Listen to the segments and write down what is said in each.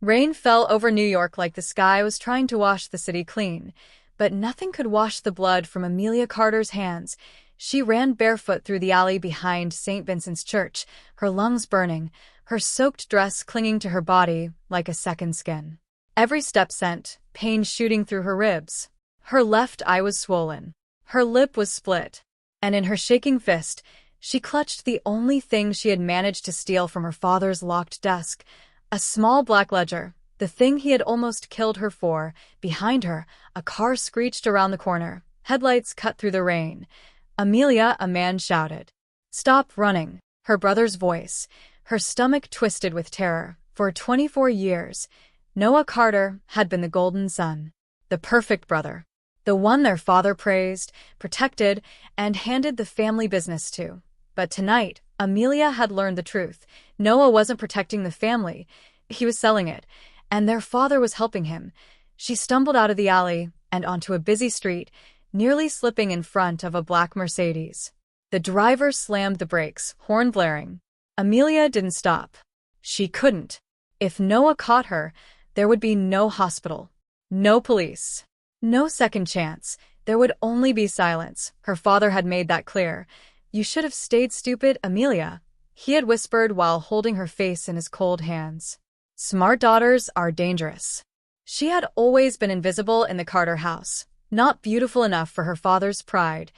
Rain fell over New York like the sky was trying to wash the city clean, but nothing could wash the blood from Amelia Carter's hands. She ran barefoot through the alley behind St. Vincent's Church, her lungs burning, her soaked dress clinging to her body like a second skin. Every step sent pain shooting through her ribs. Her left eye was swollen. Her lip was split. And in her shaking fist, she clutched the only thing she had managed to steal from her father's locked desk, a small black ledger, the thing he had almost killed her for. Behind her, a car screeched around the corner, headlights cut through the rain. "Amelia," a man shouted. "Stop running." Her brother's voice, her stomach twisted with terror. For 24 years, Noah Carter had been the golden son, the perfect brother, the one their father praised, protected, and handed the family business to. But tonight, Amelia had learned the truth. Noah wasn't protecting the family, he was selling it, and their father was helping him. She stumbled out of the alley and onto a busy street, nearly slipping in front of a black Mercedes. The driver slammed the brakes, horn blaring. Amelia didn't stop. She couldn't. If Noah caught her, there would be no hospital, no police, no second chance. There would only be silence. Her father had made that clear. "You should have stayed, stupid Amelia," he had whispered while holding her face in his cold hands. Smart daughters are dangerous. She had always been invisible in the Carter house, not beautiful enough for her father's pride,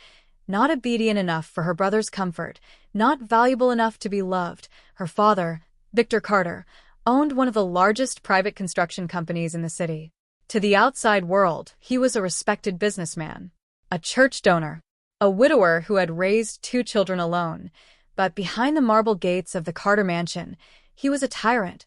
not obedient enough for her brother's comfort, not valuable enough to be loved. Her father, Victor Carter, owned one of the largest private construction companies in the city. To the outside world, he was a respected businessman, a church donor, a widower who had raised 2 children alone. But behind the marble gates of the Carter mansion, he was a tyrant.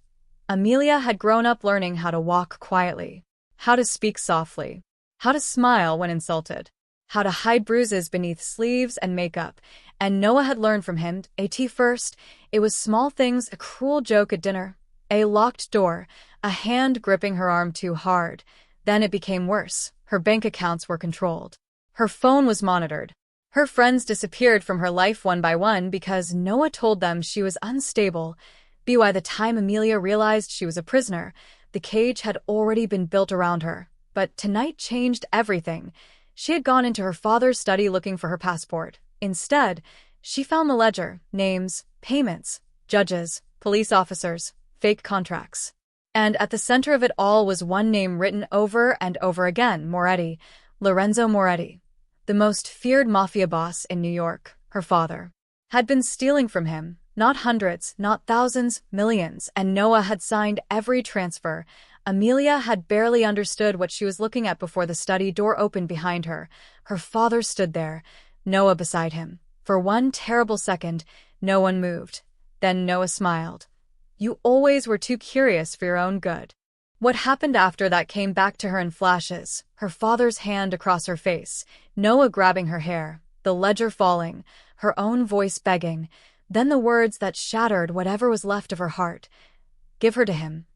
Amelia had grown up learning how to walk quietly, how to speak softly, how to smile when insulted, how to hide bruises beneath sleeves and makeup, and Noah had learned from him. At first, it was small things, a cruel joke at dinner, a locked door, a hand gripping her arm too hard. Then it became worse. Her bank accounts were controlled. Her phone was monitored. Her friends disappeared from her life one by one because Noah told them she was unstable. By the time Amelia realized she was a prisoner, the cage had already been built around her. But tonight changed everything. She had gone into her father's study looking for her passport. Instead, she found the ledger, names, payments, judges, police officers, fake contracts. And at the center of it all was one name written over and over again: Moretti, Lorenzo Moretti. The most feared mafia boss in New York, her father, had been stealing from him, not hundreds, not thousands, millions, and Noah had signed every transfer. Amelia had barely understood what she was looking at before the study door opened behind her. Her father stood there, Noah beside him. For one terrible second, no one moved. Then Noah smiled. "You always were too curious for your own good." What happened after that came back to her in flashes, her father's hand across her face, Noah grabbing her hair, the ledger falling, her own voice begging, then the words that shattered whatever was left of her heart. "Give her to him,"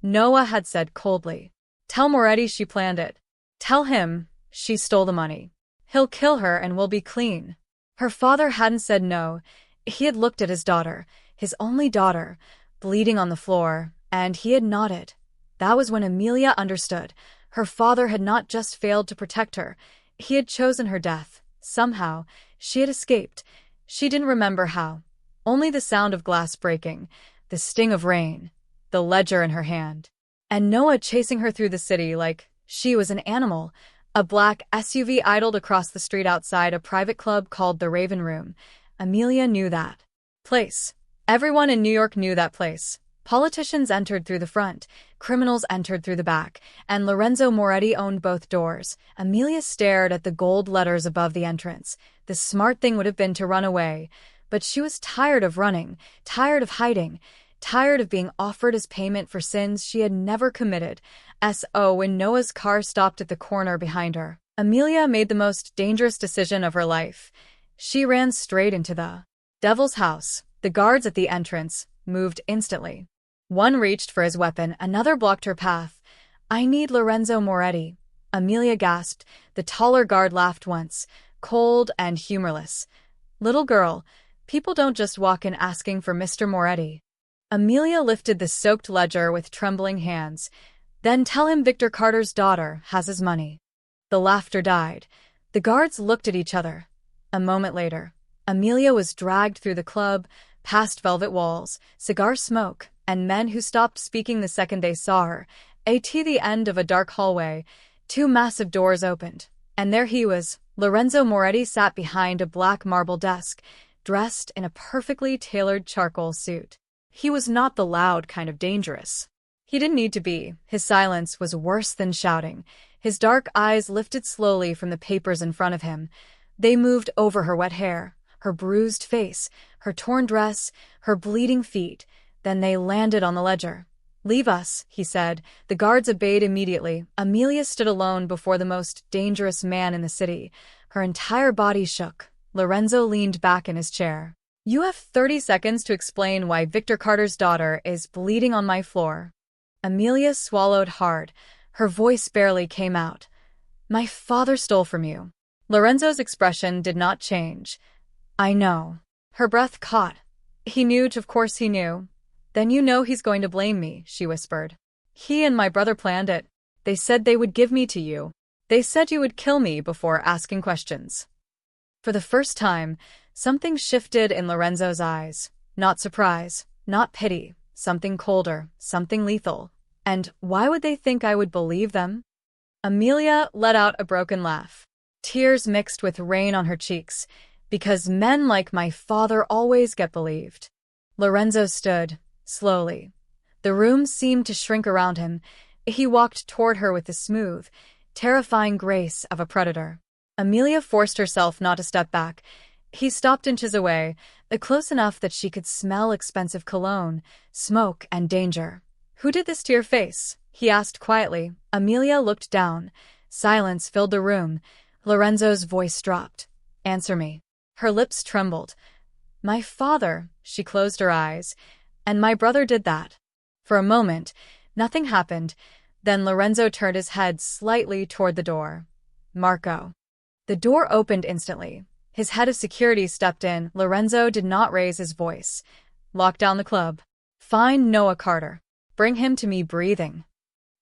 Noah had said coldly. "Tell Moretti she planned it. Tell him she stole the money. He'll kill her and we'll be clean." Her father hadn't said no. He had looked at his daughter, his only daughter, bleeding on the floor, and he had nodded. That was when Amelia understood. Her father had not just failed to protect her, he had chosen her death. Somehow, she had escaped. She didn't remember how. Only the sound of glass breaking, the sting of rain, the ledger in her hand. And Noah chasing her through the city like she was an animal. A black SUV idled across the street outside a private club called the Raven Room. Amelia knew that place. Everyone in New York knew that place. Politicians entered through the front, criminals entered through the back, and Lorenzo Moretti owned both doors. Amelia stared at the gold letters above the entrance. The smart thing would have been to run away, but she was tired of running, tired of hiding, tired of being offered as payment for sins she had never committed. When Noah's car stopped at the corner behind her, Amelia made the most dangerous decision of her life. She ran straight into the Devil's House. The guards at the entrance moved instantly. One reached for his weapon, another blocked her path. "I need Lorenzo Moretti," Amelia gasped. The taller guard laughed once, cold and humorless. "Little girl, people don't just walk in asking for Mr. Moretti." Amelia lifted the soaked ledger with trembling hands. Then tell him Victor Carter's daughter has his money. The laughter died. The guards looked at each other. A moment later, Amelia was dragged through the club, past velvet walls, cigar smoke, and men who stopped speaking the second they saw her. At the end of a dark hallway, two massive doors opened, and there he was. Lorenzo Moretti sat behind a black marble desk, dressed in a perfectly tailored charcoal suit. He was not the loud kind of dangerous. He didn't need to be. His silence was worse than shouting. His dark eyes lifted slowly from the papers in front of him. They moved over her wet hair, her bruised face, her torn dress, her bleeding feet. Then they landed on the ledger. "Leave us," he said. The guards obeyed immediately. Amelia stood alone before the most dangerous man in the city. Her entire body shook. Lorenzo leaned back in his chair. "You have 30 seconds to explain why Victor Carter's daughter is bleeding on my floor." Amelia swallowed hard. Her voice barely came out. "My father stole from you." Lorenzo's expression did not change. "I know." Her breath caught. "He knew, of course he knew." "Then you know he's going to blame me," she whispered. "He and my brother planned it. They said they would give me to you. They said you would kill me before asking questions." For the first time, something shifted in Lorenzo's eyes. Not surprise, not pity, something colder, something lethal. "And why would they think I would believe them?" Amelia let out a broken laugh. Tears mixed with rain on her cheeks. "Because men like my father always get believed." Lorenzo stood, slowly. The room seemed to shrink around him. He walked toward her with the smooth, terrifying grace of a predator. Amelia forced herself not to step back. He stopped inches away, close enough that she could smell expensive cologne, smoke, and danger. "Who did this to your face?" he asked quietly. Amelia looked down. Silence filled the room. Lorenzo's voice dropped. "Answer me." Her lips trembled. "My father," she closed her eyes. "And my brother did that." For a moment, nothing happened. Then Lorenzo turned his head slightly toward the door. "Marco." The door opened instantly. His head of security stepped in. Lorenzo did not raise his voice. "Lock down the club. Find Noah Carter. Bring him to me breathing."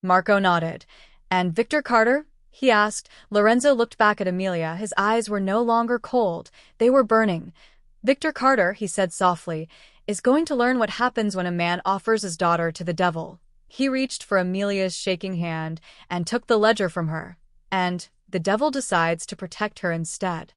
Marco nodded. "And Victor Carter?" he asked. Lorenzo looked back at Amelia. His eyes were no longer cold. They were burning. "Victor Carter," he said softly, "is going to learn what happens when a man offers his daughter to the devil." He reached for Amelia's shaking hand and took the ledger from her. "And the devil decides to protect her instead."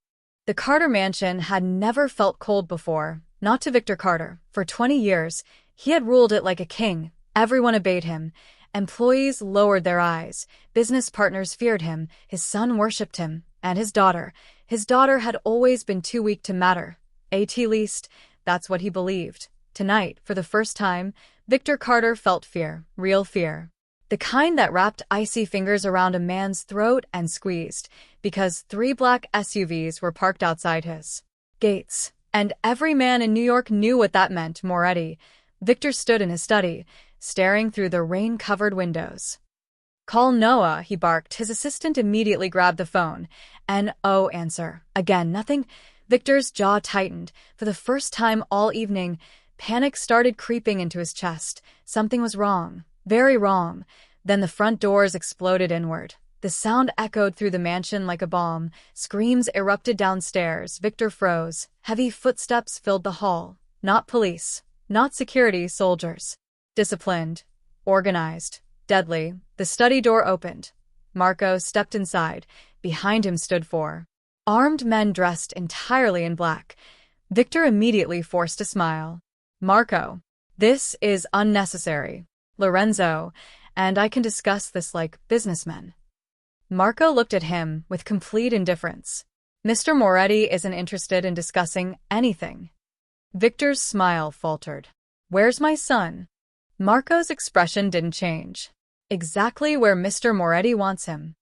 The Carter mansion had never felt cold before, not to Victor Carter. For 20 years, he had ruled it like a king. Everyone obeyed him. Employees lowered their eyes. Business partners feared him. His son worshipped him. And his daughter. His daughter had always been too weak to matter. At least, that's what he believed. Tonight, for the first time, Victor Carter felt fear. Real fear. The kind that wrapped icy fingers around a man's throat and squeezed, because 3 black SUVs were parked outside his gates. And every man in New York knew what that meant. Moretti. Victor stood in his study, staring through the rain-covered windows. "Call Noah," he barked. His assistant immediately grabbed the phone. "No answer." Again, nothing. Victor's jaw tightened. For the first time all evening, panic started creeping into his chest. Something was wrong. Very wrong. Then the front doors exploded inward. The sound echoed through the mansion like a bomb. Screams erupted downstairs. Victor froze. Heavy footsteps filled the hall. Not police. Not security, soldiers. Disciplined. Organized. Deadly. The study door opened. Marco stepped inside. Behind him stood 4 armed men dressed entirely in black. Victor immediately forced a smile. "Marco, this is unnecessary. Lorenzo, and I can discuss this like businessmen." Marco looked at him with complete indifference. "Mr. Moretti isn't interested in discussing anything." Victor's smile faltered. "Where's my son?" Marco's expression didn't change. "Exactly where Mr. Moretti wants him."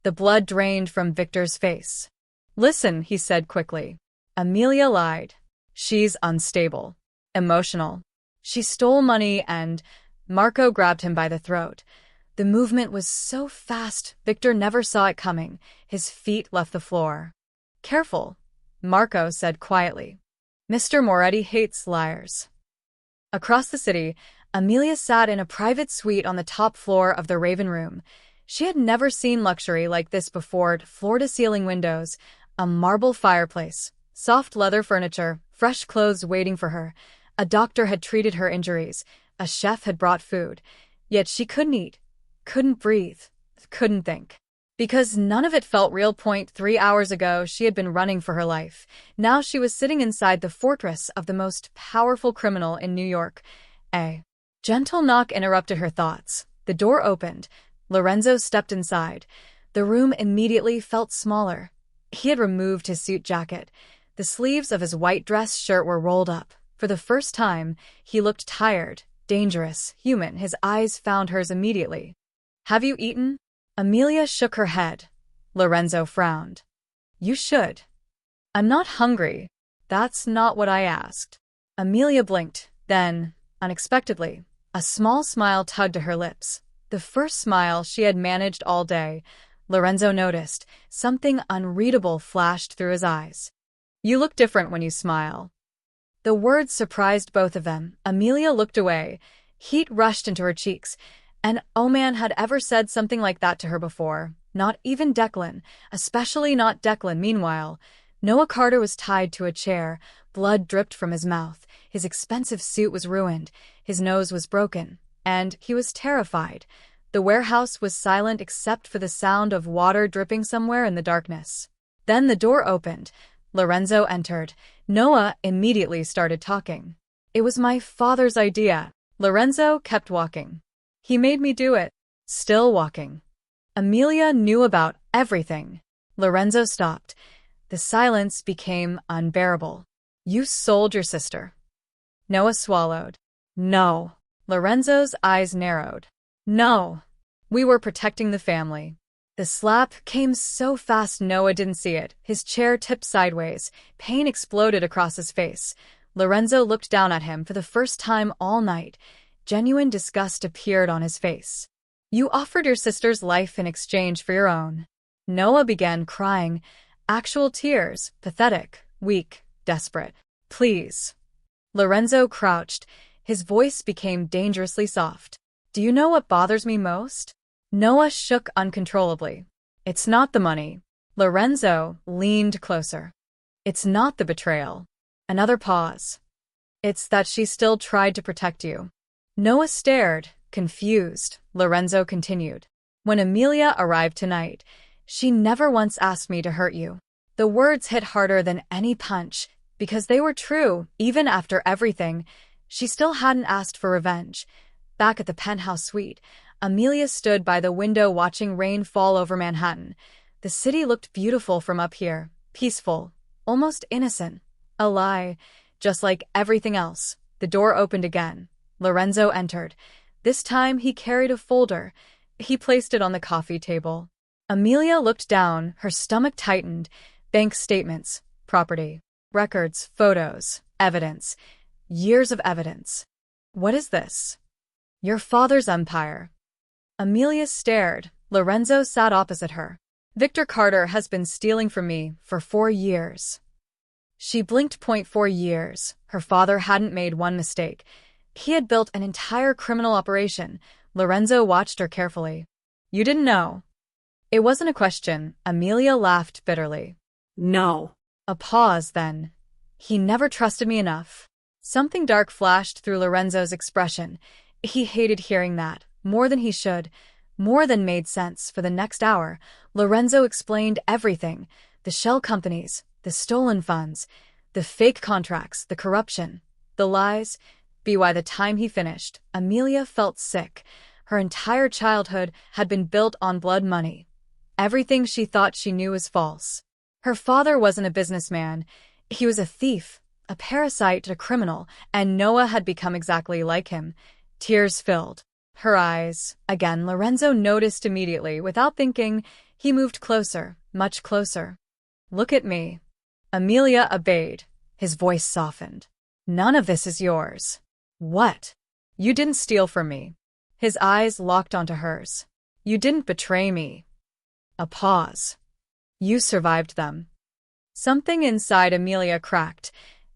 The blood drained from Victor's face. "Listen," he said quickly. "Amelia lied. She's unstable. Emotional. She stole money and—" Marco grabbed him by the throat. The movement was so fast, Victor never saw it coming. His feet left the floor. "Careful," Marco said quietly. "Mr. Moretti hates liars." Across the city, Amelia sat in a private suite on the top floor of the Raven Room. She had never seen luxury like this before: floor-to-ceiling windows, a marble fireplace, soft leather furniture, fresh clothes waiting for her. A doctor had treated her injuries. A chef had brought food. Yet she couldn't eat, couldn't breathe, couldn't think. Because none of it felt real. 3 hours ago, she had been running for her life. Now she was sitting inside the fortress of the most powerful criminal in New York. A gentle knock interrupted her thoughts. The door opened. Lorenzo stepped inside. The room immediately felt smaller. He had removed his suit jacket. The sleeves of his white dress shirt were rolled up. For the first time, he looked tired, dangerous, human. His eyes found hers immediately. "Have you eaten?" Amelia shook her head. Lorenzo frowned. "You should." "I'm not hungry." "That's not what I asked." Amelia blinked. Then, unexpectedly, a small smile tugged at her lips. The first smile she had managed all day. Lorenzo noticed. Something unreadable flashed through his eyes. "You look different when you smile." The words surprised both of them. Amelia looked away. Heat rushed into her cheeks. And no man had ever said something like that to her before. Not even Declan. Especially not Declan. Meanwhile, Noah Carter was tied to a chair. Blood dripped from his mouth. His expensive suit was ruined. His nose was broken. And he was terrified. The warehouse was silent except for the sound of water dripping somewhere in the darkness. Then the door opened. Lorenzo entered. Noah immediately started talking. "It was my father's idea." Lorenzo kept walking. "He made me do it." Still walking. Amelia knew about everything. Lorenzo stopped. The silence became unbearable. "You sold your sister." Noah swallowed. "No." Lorenzo's eyes narrowed. "No. We were protecting the family." The slap came so fast Noah didn't see it. His chair tipped sideways. Pain exploded across his face. Lorenzo looked down at him for the first time all night. Genuine disgust appeared on his face. "You offered your sister's life in exchange for your own." Noah began crying. Actual tears. Pathetic, weak, desperate. "Please." Lorenzo crouched. His voice became dangerously soft. "Do you know what bothers me most?" Noah shook uncontrollably. "It's not the money." Lorenzo leaned closer. "It's not the betrayal." Another pause. "It's that she still tried to protect you." Noah stared, confused. Lorenzo continued. "When Amelia arrived tonight, she never once asked me to hurt you." The words hit harder than any punch, because they were true. Even after everything, she still hadn't asked for revenge. Back at the penthouse suite, Amelia stood by the window watching rain fall over Manhattan. The city looked beautiful from up here, peaceful, almost innocent. A lie, just like everything else. The door opened again. Lorenzo entered. This time he carried a folder. He placed it on the coffee table. Amelia looked down, her stomach tightened. Bank statements, property, records, photos, evidence. Years of evidence. "What is this?" "Your father's empire." Amelia stared. Lorenzo sat opposite her. "Victor Carter has been stealing from me for 4 years." She blinked. 4 years. Her father hadn't made one mistake. He had built an entire criminal operation. Lorenzo watched her carefully. "You didn't know?" It wasn't a question. Amelia laughed bitterly. "No." A pause, then. "He never trusted me enough." Something dark flashed through Lorenzo's expression. He hated hearing that, more than he should, more than made sense. For the next hour, Lorenzo explained everything: the shell companies, the stolen funds, the fake contracts, the corruption, the lies. By the time he finished, Amelia felt sick. Her entire childhood had been built on blood money. Everything she thought she knew was false. Her father wasn't a businessman. He was a thief, a parasite, a criminal, and Noah had become exactly like him. Tears filled her eyes. Again, Lorenzo noticed immediately. Without thinking, he moved closer, much closer. "Look at me." Amelia obeyed. His voice softened. "None of this is yours." "What?" "You didn't steal from me." His eyes locked onto hers. "You didn't betray me." A pause. "You survived them." Something inside Amelia cracked.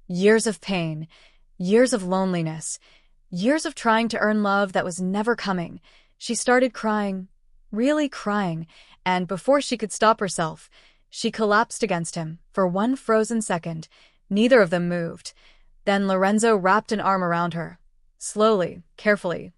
Years of pain, years of loneliness, Years of trying to earn love that was never coming. She started crying, really crying, and before she could stop herself, she collapsed against him. For one frozen second, neither of them moved. Then Lorenzo wrapped an arm around her. Slowly, carefully.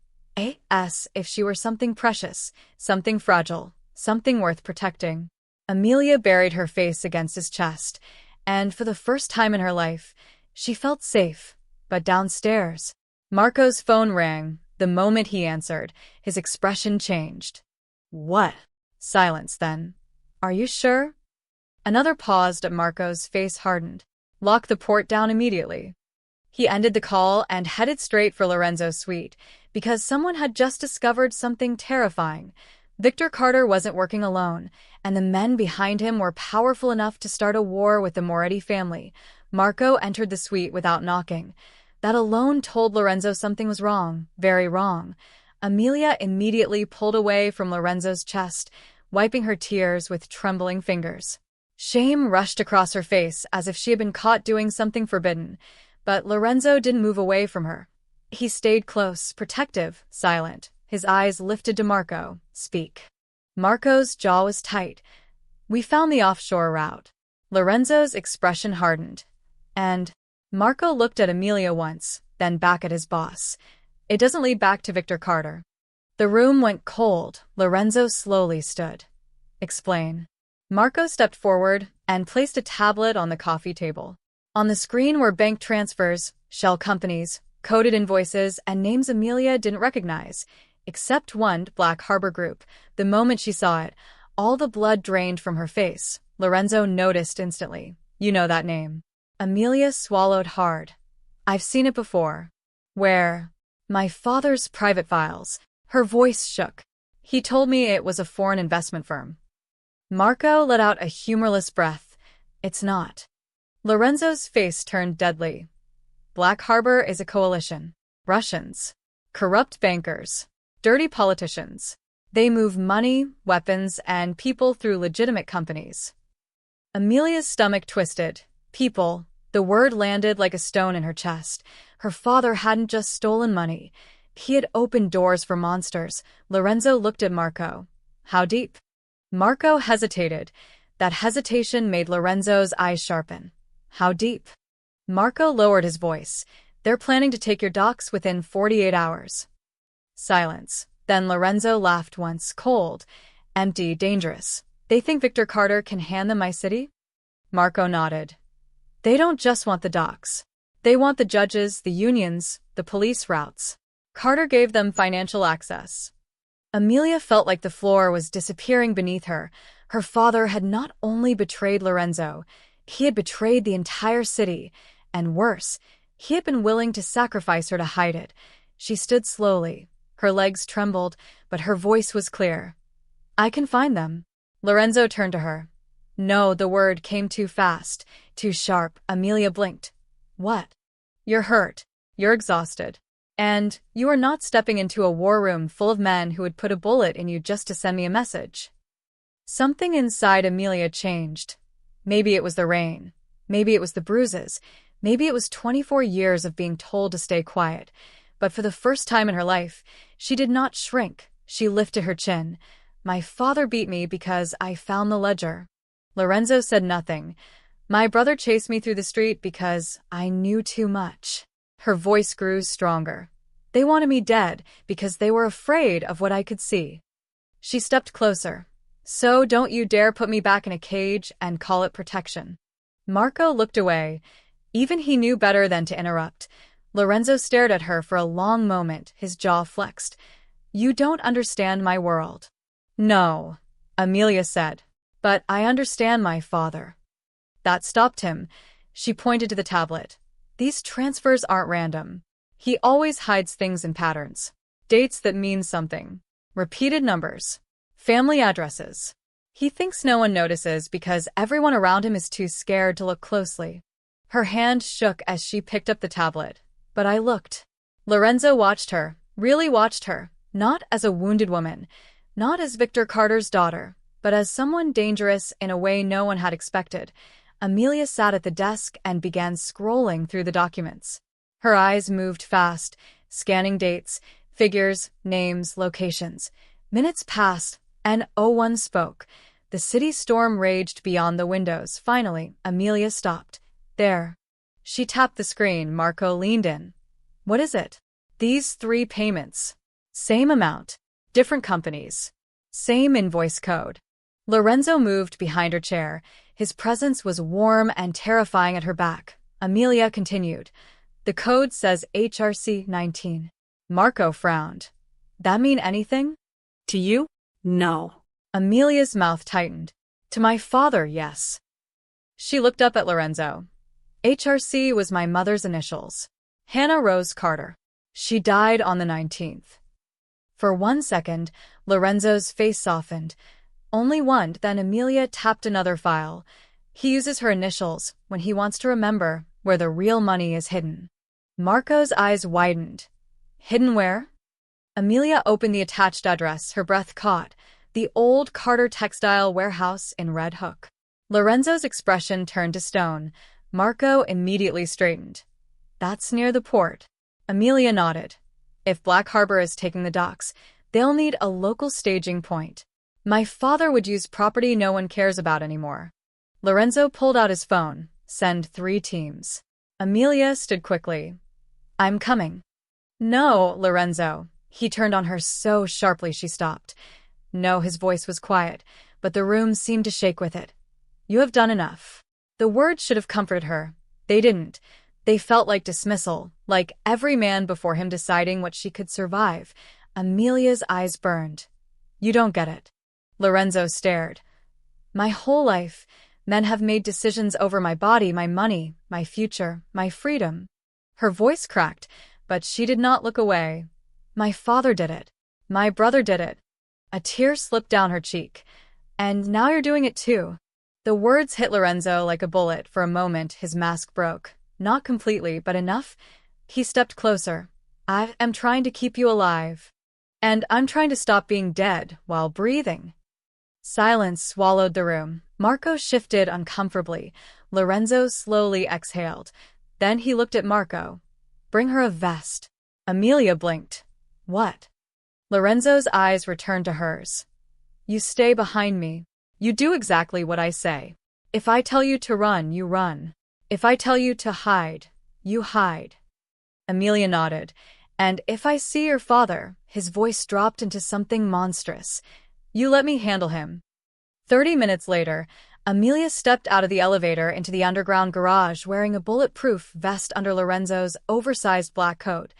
As if she were something precious, something fragile, something worth protecting. Amelia buried her face against his chest, and for the first time in her life, she felt safe. But downstairs, Marco's phone rang. The moment he answered, his expression changed. What? Silence, then. Are you sure? Another paused. Marco's face hardened. Lock the port down immediately. He ended the call and headed straight for Lorenzo's suite, because someone had just discovered something terrifying. Victor Carter wasn't working alone, and the men behind him were powerful enough to start a war with the Moretti family. Marco entered the suite without knocking. That alone told Lorenzo something was wrong, very wrong. Amelia immediately pulled away from Lorenzo's chest, wiping her tears with trembling fingers. Shame rushed across her face as if she had been caught doing something forbidden, but Lorenzo didn't move away from her. He stayed close, protective, silent, his eyes lifted to Marco. Speak. Marco's jaw was tight. We found the offshore route. Lorenzo's expression hardened. And Marco looked at Amelia once, then back at his boss. It doesn't lead back to Victor Carter. The room went cold. Lorenzo slowly stood. Explain. Marco stepped forward and placed a tablet on the coffee table. On the screen were bank transfers, shell companies, coded invoices, and names Amelia didn't recognize, except one, Black Harbor Group. The moment she saw it, all the blood drained from her face. Lorenzo noticed instantly. You know that name. Amelia swallowed hard. I've seen it before. Where? My father's private files. Her voice shook. He told me it was a foreign investment firm. Marco let out a humorless breath. It's not. Lorenzo's face turned deadly. Black Harbor is a coalition. Russians. Corrupt bankers. Dirty politicians. They move money, weapons, and people through legitimate companies. Amelia's stomach twisted. People. The word landed like a stone in her chest. Her father hadn't just stolen money. He had opened doors for monsters. Lorenzo looked at Marco. How deep? Marco hesitated. That hesitation made Lorenzo's eyes sharpen. How deep? Marco lowered his voice. They're planning to take your docks within 48 hours. Silence. Then Lorenzo laughed once, cold, empty, dangerous. They think Victor Carter can hand them my city? Marco nodded. They don't just want the docks. They want the judges, the unions, the police routes. Carter gave them financial access. Amelia felt like the floor was disappearing beneath her. Her father had not only betrayed Lorenzo, he had betrayed the entire city, and worse, he had been willing to sacrifice her to hide it. She stood slowly. Her legs trembled, but her voice was clear. I can find them. Lorenzo turned to her. No, the word came too fast, too sharp. Amelia blinked. What? You're hurt. You're exhausted. And you are not stepping into a war room full of men who would put a bullet in you just to send me a message. Something inside Amelia changed. Maybe it was the rain. Maybe it was the bruises. Maybe it was 24 years of being told to stay quiet. But for the first time in her life, she did not shrink. She lifted her chin. My father beat me because I found the ledger. Lorenzo said nothing. My brother chased me through the street because I knew too much. Her voice grew stronger. They wanted me dead because they were afraid of what I could see. She stepped closer. So don't you dare put me back in a cage and call it protection. Marco looked away. Even he knew better than to interrupt. Lorenzo stared at her for a long moment, his jaw flexed. You don't understand my world. No, Amelia said. But I understand my father. That stopped him. She pointed to the tablet. These transfers aren't random. He always hides things in patterns. Dates that mean something. Repeated numbers. Family addresses. He thinks no one notices because everyone around him is too scared to look closely. Her hand shook as she picked up the tablet. But I looked. Lorenzo watched her, really watched her, not as a wounded woman, not as Victor Carter's daughter, but as someone dangerous in a way no one had expected. Amelia sat at the desk and began scrolling through the documents. Her eyes moved fast, scanning dates, figures, names, locations. Minutes passed, and no one spoke. The city storm raged beyond the windows. Finally, Amelia stopped. There. She tapped the screen. Marco leaned in. What is it? These 3 payments. Same amount. Different companies. Same invoice code. Lorenzo moved behind her chair. His presence was warm and terrifying at her back. Amelia continued. The code says HRC 19. Marco frowned. That mean anything? To you? No. Amelia's mouth tightened. To my father, yes. She looked up at Lorenzo. HRC was my mother's initials. Hannah Rose Carter. She died on the 19th. For 1 second, Lorenzo's face softened. Only one, then Amelia tapped another file. He uses her initials when he wants to remember where the real money is hidden. Marco's eyes widened. Hidden where? Amelia opened the attached address, her breath caught. The old Carter textile warehouse in Red Hook. Lorenzo's expression turned to stone. Marco immediately straightened. That's near the port. Amelia nodded. If Black Harbor is taking the docks, they'll need a local staging point. My father would use property no one cares about anymore. Lorenzo pulled out his phone. Send 3 teams. Amelia stood quickly. I'm coming. No, Lorenzo. He turned on her so sharply she stopped. No, his voice was quiet, but the room seemed to shake with it. You have done enough. The words should have comforted her. They didn't. They felt like dismissal, like every man before him deciding what she could survive. Amelia's eyes burned. You don't get it. Lorenzo stared. My whole life, men have made decisions over my body, my money, my future, my freedom. Her voice cracked, but she did not look away. My father did it. My brother did it. A tear slipped down her cheek. And now you're doing it too. The words hit Lorenzo like a bullet. For a moment, his mask broke. Not completely, but enough. He stepped closer. I am trying to keep you alive. And I'm trying to stop being dead while breathing. Silence swallowed the room. Marco shifted uncomfortably. Lorenzo slowly exhaled. Then he looked at Marco. Bring her a vest. Amelia blinked. What? Lorenzo's eyes returned to hers. You stay behind me. You do exactly what I say. If I tell you to run, you run. If I tell you to hide, you hide. Amelia nodded. And if I see your father, his voice dropped into something monstrous. You let me handle him. 30 minutes later, Amelia stepped out of the elevator into the underground garage wearing a bulletproof vest under Lorenzo's oversized black coat.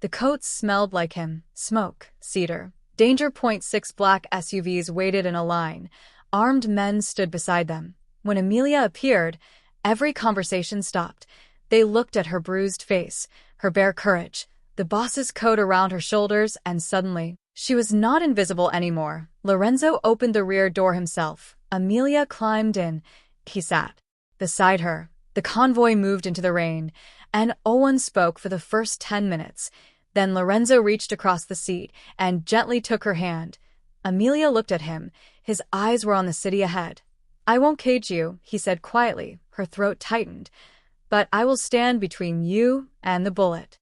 The coat smelled like him. Smoke, cedar. Danger .6 black SUVs waited in a line. Armed men stood beside them. When Amelia appeared, every conversation stopped. They looked at her bruised face, her bare courage, the boss's coat around her shoulders, and suddenly, she was not invisible anymore. Lorenzo opened the rear door himself. Amelia climbed in. He sat beside her. The convoy moved into the rain, and Owen spoke for the first 10 minutes. Then Lorenzo reached across the seat and gently took her hand. Amelia looked at him. His eyes were on the city ahead. I won't cage you, he said quietly. Her throat tightened. But I will stand between you and the bullet.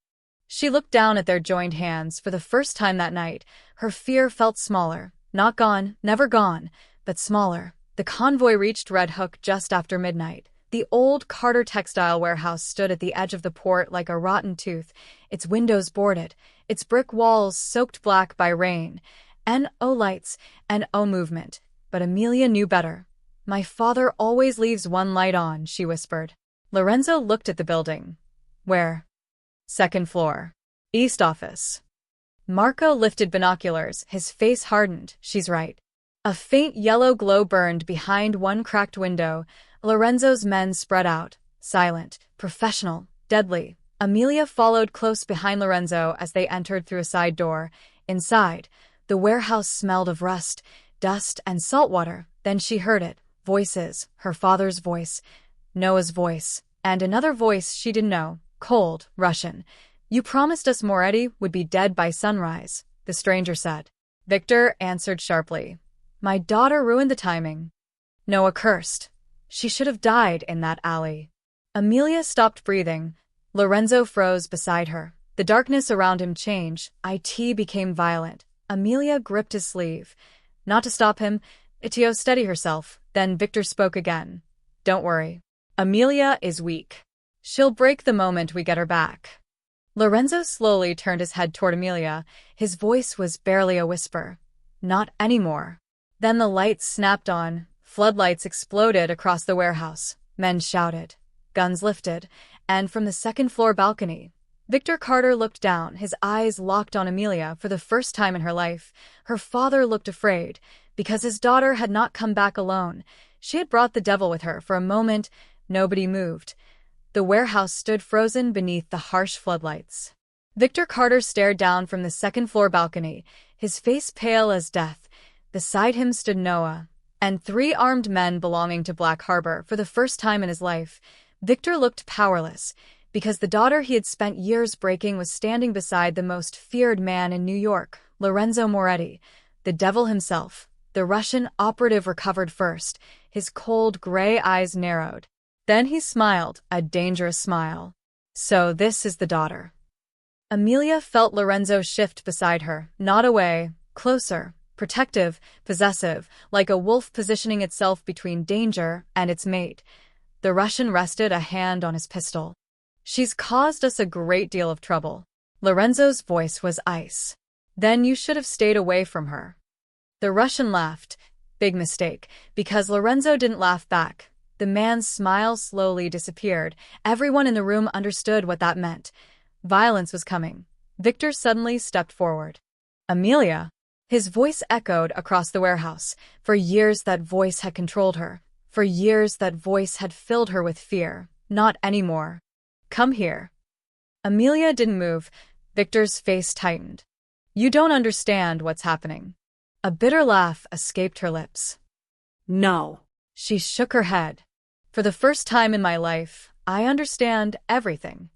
She looked down at their joined hands for the first time that night. Her fear felt smaller. Not gone, never gone, but smaller. The convoy reached Red Hook just after midnight. The old Carter textile warehouse stood at the edge of the port like a rotten tooth, its windows boarded, its brick walls soaked black by rain. No lights, no movement. But Amelia knew better. My father always leaves one light on, she whispered. Lorenzo looked at the building. Where? Second floor. East office. Marco lifted binoculars, his face hardened. She's right. A faint yellow glow burned behind one cracked window. Lorenzo's men spread out, silent, professional, deadly. Amelia followed close behind Lorenzo as they entered through a side door. Inside, the warehouse smelled of rust, dust, and salt water. Then she heard it. Voices, her father's voice, Noah's voice, and another voice she didn't know, cold, Russian. You promised us Moretti would be dead by sunrise, the stranger said. Victor answered sharply. My daughter ruined the timing. Noah cursed. She should have died in that alley. Amelia stopped breathing. Lorenzo froze beside her. The darkness around him changed. It became violent. Amelia gripped his sleeve. Not to stop him, Itio steady herself. Then Victor spoke again. Don't worry. Amelia is weak. She'll break the moment we get her back. Lorenzo slowly turned his head toward Amelia. His voice was barely a whisper. Not anymore. Then the lights snapped on. Floodlights exploded across the warehouse. Men shouted. Guns lifted. And from the second-floor balcony, Victor Carter looked down, his eyes locked on Amelia for the first time in her life. Her father looked afraid, because his daughter had not come back alone. She had brought the devil with her. For a moment, nobody moved. The warehouse stood frozen beneath the harsh floodlights. Victor Carter stared down from the second-floor balcony, his face pale as death. Beside him stood Noah and 3 armed men belonging to Black Harbor. For the first time in his life, Victor looked powerless, because the daughter he had spent years breaking was standing beside the most feared man in New York, Lorenzo Moretti, the devil himself. The Russian operative recovered first. His cold, gray eyes narrowed. Then he smiled, a dangerous smile. So this is the daughter. Amelia felt Lorenzo shift beside her, not away, closer, protective, possessive, like a wolf positioning itself between danger and its mate. The Russian rested a hand on his pistol. She's caused us a great deal of trouble. Lorenzo's voice was ice. Then you should have stayed away from her. The Russian laughed. Big mistake, because Lorenzo didn't laugh back. The man's smile slowly disappeared. Everyone in the room understood what that meant. Violence was coming. Victor suddenly stepped forward. Amelia. His voice echoed across the warehouse. For years that voice had controlled her. For years that voice had filled her with fear. Not anymore. Come here. Amelia didn't move. Victor's face tightened. You don't understand what's happening. A bitter laugh escaped her lips. No. She shook her head. For the first time in my life, I understand everything.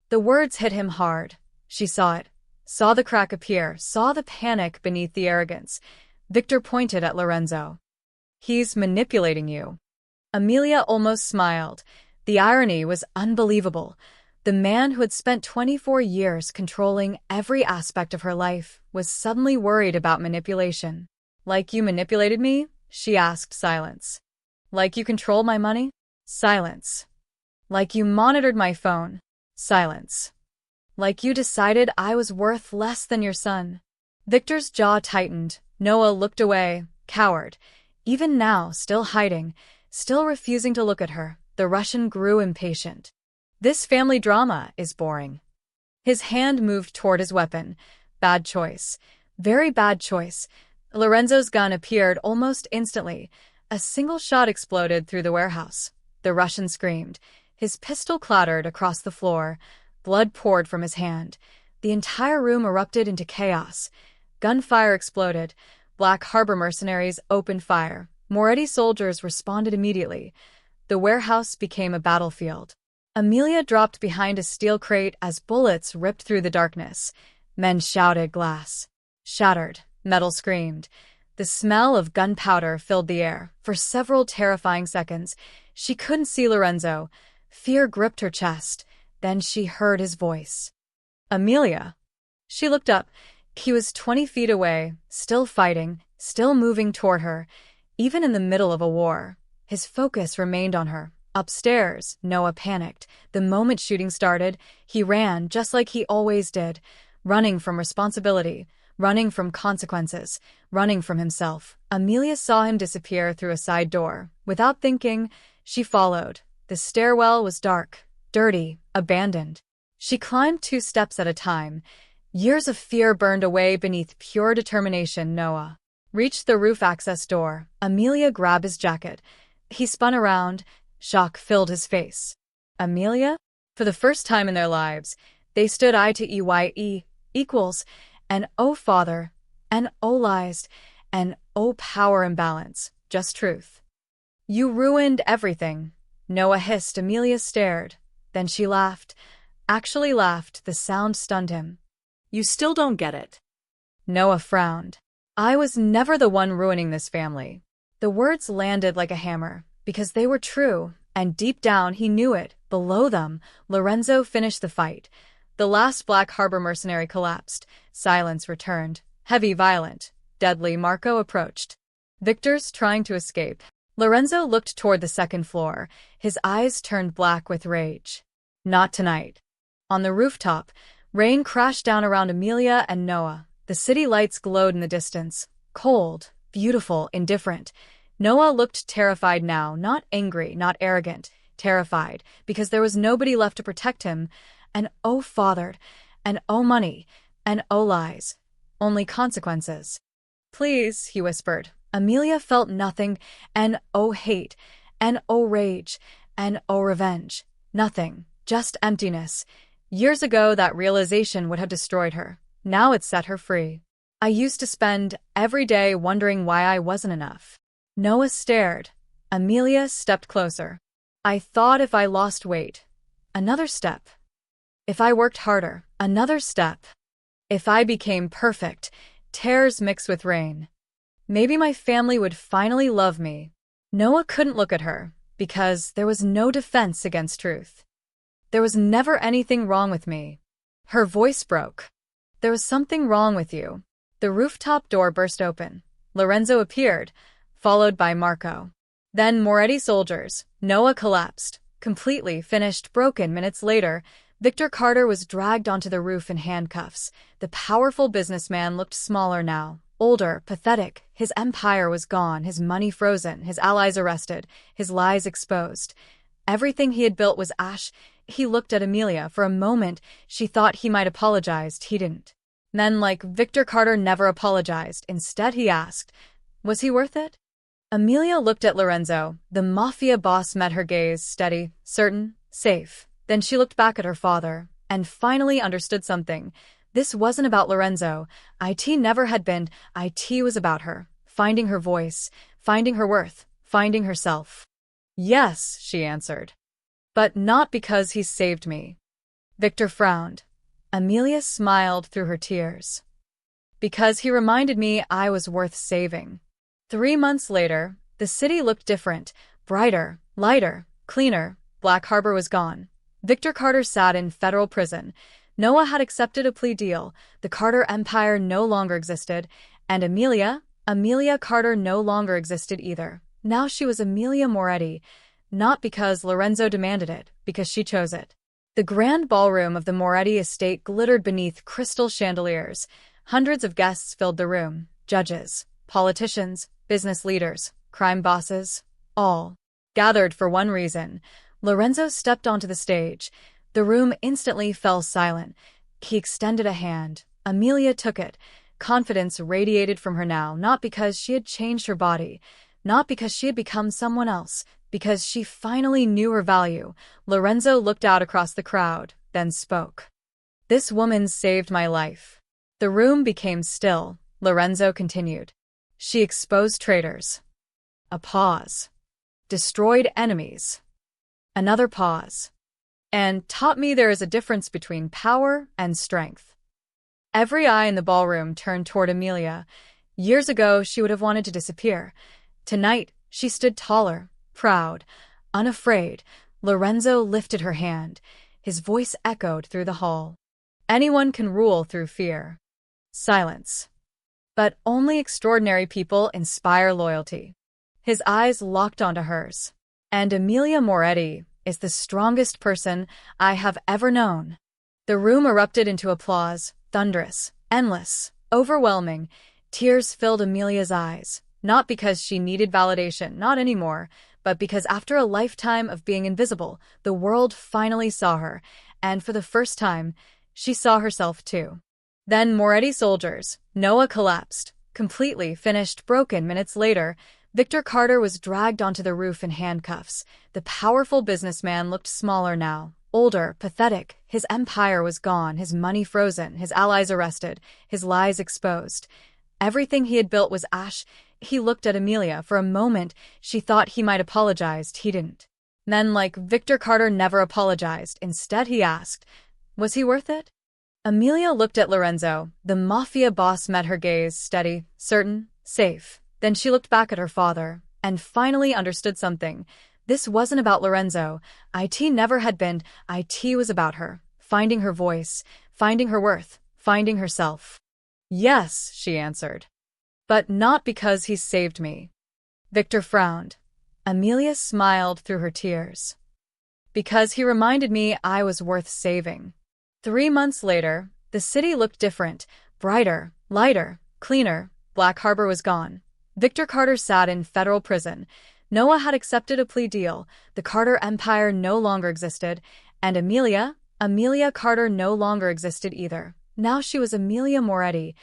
The words hit him hard. She saw it. Saw the crack appear. Saw the panic beneath the arrogance. Victor pointed at Lorenzo. He's manipulating you. Amelia almost smiled. The irony was unbelievable. The man who had spent 24 years controlling every aspect of her life was suddenly worried about manipulation. Like you manipulated me? She asked. Silence. Like you control my money? Silence. Like you monitored my phone? Silence. Like you decided I was worth less than your son? Victor's jaw tightened. Noah looked away, coward. Even now, still hiding, still refusing to look at her, the Russian grew impatient. This family drama is boring. His hand moved toward his weapon. Bad choice. Very bad choice. Lorenzo's gun appeared almost instantly. A single shot exploded through the warehouse. The Russian screamed. His pistol clattered across the floor. Blood poured from his hand. The entire room erupted into chaos. Gunfire exploded. Black Harbor mercenaries opened fire. Moretti soldiers responded immediately. The warehouse became a battlefield. Amelia dropped behind a steel crate as bullets ripped through the darkness. Men shouted. Glass shattered. Metal screamed. The smell of gunpowder filled the air. For several terrifying seconds, she couldn't see Lorenzo. Fear gripped her chest. Then she heard his voice. Amelia. She looked up. He was 20 feet away, still fighting, still moving toward her, even in the middle of a war. His focus remained on her. Upstairs, Noah panicked. The moment shooting started, he ran just like he always did, running from responsibility, running from consequences, running from himself. Amelia saw him disappear through a side door. Without thinking, she followed. The stairwell was dark, dirty, abandoned. She climbed 2 steps at a time. Years of fear burned away beneath pure determination. Noah reached the roof access door. Amelia grabbed his jacket. He spun around. Shock filled his face. Amelia? For the first time in their lives, they stood eye to eye, equals, and oh father, and oh lies, and oh power imbalance, just truth. You ruined everything. Noah hissed. Amelia stared. Then she laughed. Actually laughed. The sound stunned him. You still don't get it. Noah frowned. I was never the one ruining this family. The words landed like a hammer, because they were true, and deep down he knew it. Below them, Lorenzo finished the fight. The last Black Harbor mercenary collapsed. Silence returned. Heavy, violent, deadly. Marco approached. Victor's trying to escape. Lorenzo looked toward the second floor. His eyes turned black with rage. Not tonight. On the rooftop, rain crashed down around Amelia and Noah. The city lights glowed in the distance. Cold, beautiful, indifferent. Noah looked terrified now, not angry, not arrogant. Terrified, because there was nobody left to protect him. And oh, fathered, and oh, money, and oh, lies. Only consequences. Please, he whispered. Amelia felt nothing, and oh, hate, and oh, rage, and oh, revenge. Nothing, just emptiness. Years ago, that realization would have destroyed her. Now it set her free. I used to spend every day wondering why I wasn't enough. Noah stared. Amelia stepped closer. I thought if I lost weight, another step. If I worked harder, another step. If I became perfect, tears mixed with rain. Maybe my family would finally love me. Noah couldn't look at her, because there was no defense against truth. There was never anything wrong with me. Her voice broke. There was something wrong with you. The rooftop door burst open. Lorenzo appeared, followed by Marco. Then Moretti soldiers. Noah collapsed, completely finished, broken. Minutes later, Victor Carter was dragged onto the roof in handcuffs. The powerful businessman looked smaller now, older, pathetic. His empire was gone, his money frozen, his allies arrested, his lies exposed. Everything he had built was ash. He looked at Amelia. For a moment, she thought he might apologize. He didn't. Then, like Victor Carter never apologized. Instead, he asked, was he worth it? Amelia looked at Lorenzo. The Mafia boss met her gaze, steady, certain, safe. Then she looked back at her father, and finally understood something. This wasn't about Lorenzo. It never had been. It was about her. Finding her voice, finding her worth, finding herself. Yes, she answered. But not because he saved me. Victor frowned. Amelia smiled through her tears. Because he reminded me I was worth saving. 3 months later, the city looked different, brighter, lighter, cleaner. Black Harbor was gone. Victor Carter sat in federal prison. Noah had accepted a plea deal. The Carter empire no longer existed. And Amelia Carter no longer existed either. Now she was Amelia Moretti. Not because Lorenzo demanded it, because she chose it. The grand ballroom of the Moretti estate glittered beneath crystal chandeliers. Hundreds of guests filled the room. Judges, politicians, business leaders, crime bosses, all gathered for one reason. Lorenzo stepped onto the stage. The room instantly fell silent. He extended a hand. Amelia took it. Confidence radiated from her now, not because she had changed her body, not because she had become someone else, because she finally knew her value. Lorenzo looked out across the crowd, then spoke. This woman saved my life. The room became still. Lorenzo continued. She exposed traitors. A pause. Destroyed enemies. Another pause. And taught me there is a difference between power and strength. Every eye in the ballroom turned toward Amelia. Years ago, she would have wanted to disappear. Tonight, she stood taller, proud, unafraid. Lorenzo lifted her hand. His voice echoed through the hall. Anyone can rule through fear. Silence. But only extraordinary people inspire loyalty. His eyes locked onto hers. And Amelia Moretti is the strongest person I have ever known. The room erupted into applause, thunderous, endless, overwhelming. Tears filled Amelia's eyes, not because she needed validation, not anymore, but because after a lifetime of being invisible, the world finally saw her, and for the first time, she saw herself too. Then Moretti soldiers. Noah collapsed, completely finished, broken. Minutes later, Victor Carter was dragged onto the roof in handcuffs. The powerful businessman looked smaller now, older, pathetic. His empire was gone, his money frozen, his allies arrested, his lies exposed. Everything he had built was ash. He looked at Amelia. For a moment, she thought he might apologize. He didn't. Then, like Victor Carter never apologized. Instead, he asked, was he worth it? Amelia looked at Lorenzo. The Mafia boss met her gaze, steady, certain, safe. Then she looked back at her father, and finally understood something. This wasn't about Lorenzo. It never had been. It was about her. finding her voice, finding her worth, finding herself. Yes, she answered. But not because he saved me. Victor frowned. Amelia smiled through her tears. Because he reminded me I was worth saving. 3 months later, the city looked different, brighter, lighter, cleaner. Black Harbor was gone. Victor Carter sat in federal prison. Noah had accepted a plea deal. The Carter Empire no longer existed. And Amelia Carter no longer existed either. Now she was Amelia Moretti,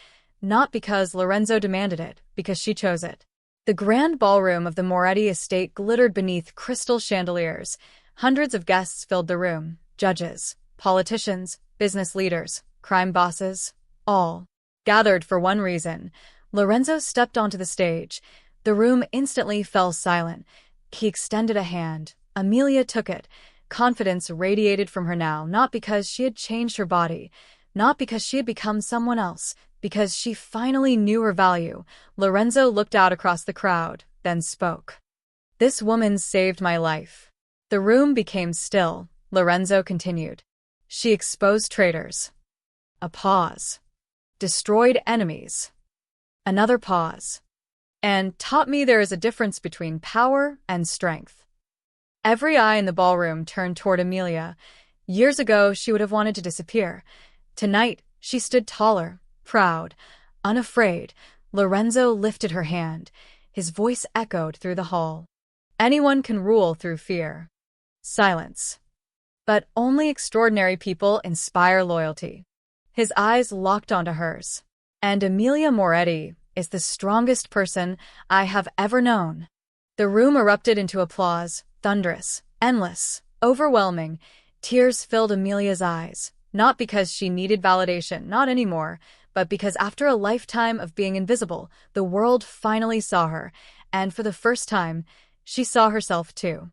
not because Lorenzo demanded it, because she chose it. The grand ballroom of the Moretti estate glittered beneath crystal chandeliers. Hundreds of guests filled the room. Judges, politicians, business leaders, crime bosses, all gathered for one reason. Lorenzo stepped onto the stage. The room instantly fell silent. He extended a hand. Amelia took it. Confidence radiated from her now, not because she had changed her body, not because she had become someone else, because she finally knew her value. Lorenzo looked out across the crowd, then spoke. This woman saved my life. The room became still. Lorenzo continued. She exposed traitors. A pause. Destroyed enemies. Another pause. And taught me there is a difference between power and strength. Every eye in the ballroom turned toward Amelia. Years ago, she would have wanted to disappear. Tonight, she stood taller, proud, unafraid. Lorenzo lifted her hand. His voice echoed through the hall. Anyone can rule through fear. Silence. But only extraordinary people inspire loyalty. His eyes locked onto hers. And Amelia Moretti is the strongest person I have ever known. The room erupted into applause, thunderous, endless, overwhelming. Tears filled Amelia's eyes, not because she needed validation, not anymore, but because after a lifetime of being invisible, the world finally saw her, and for the first time, she saw herself too.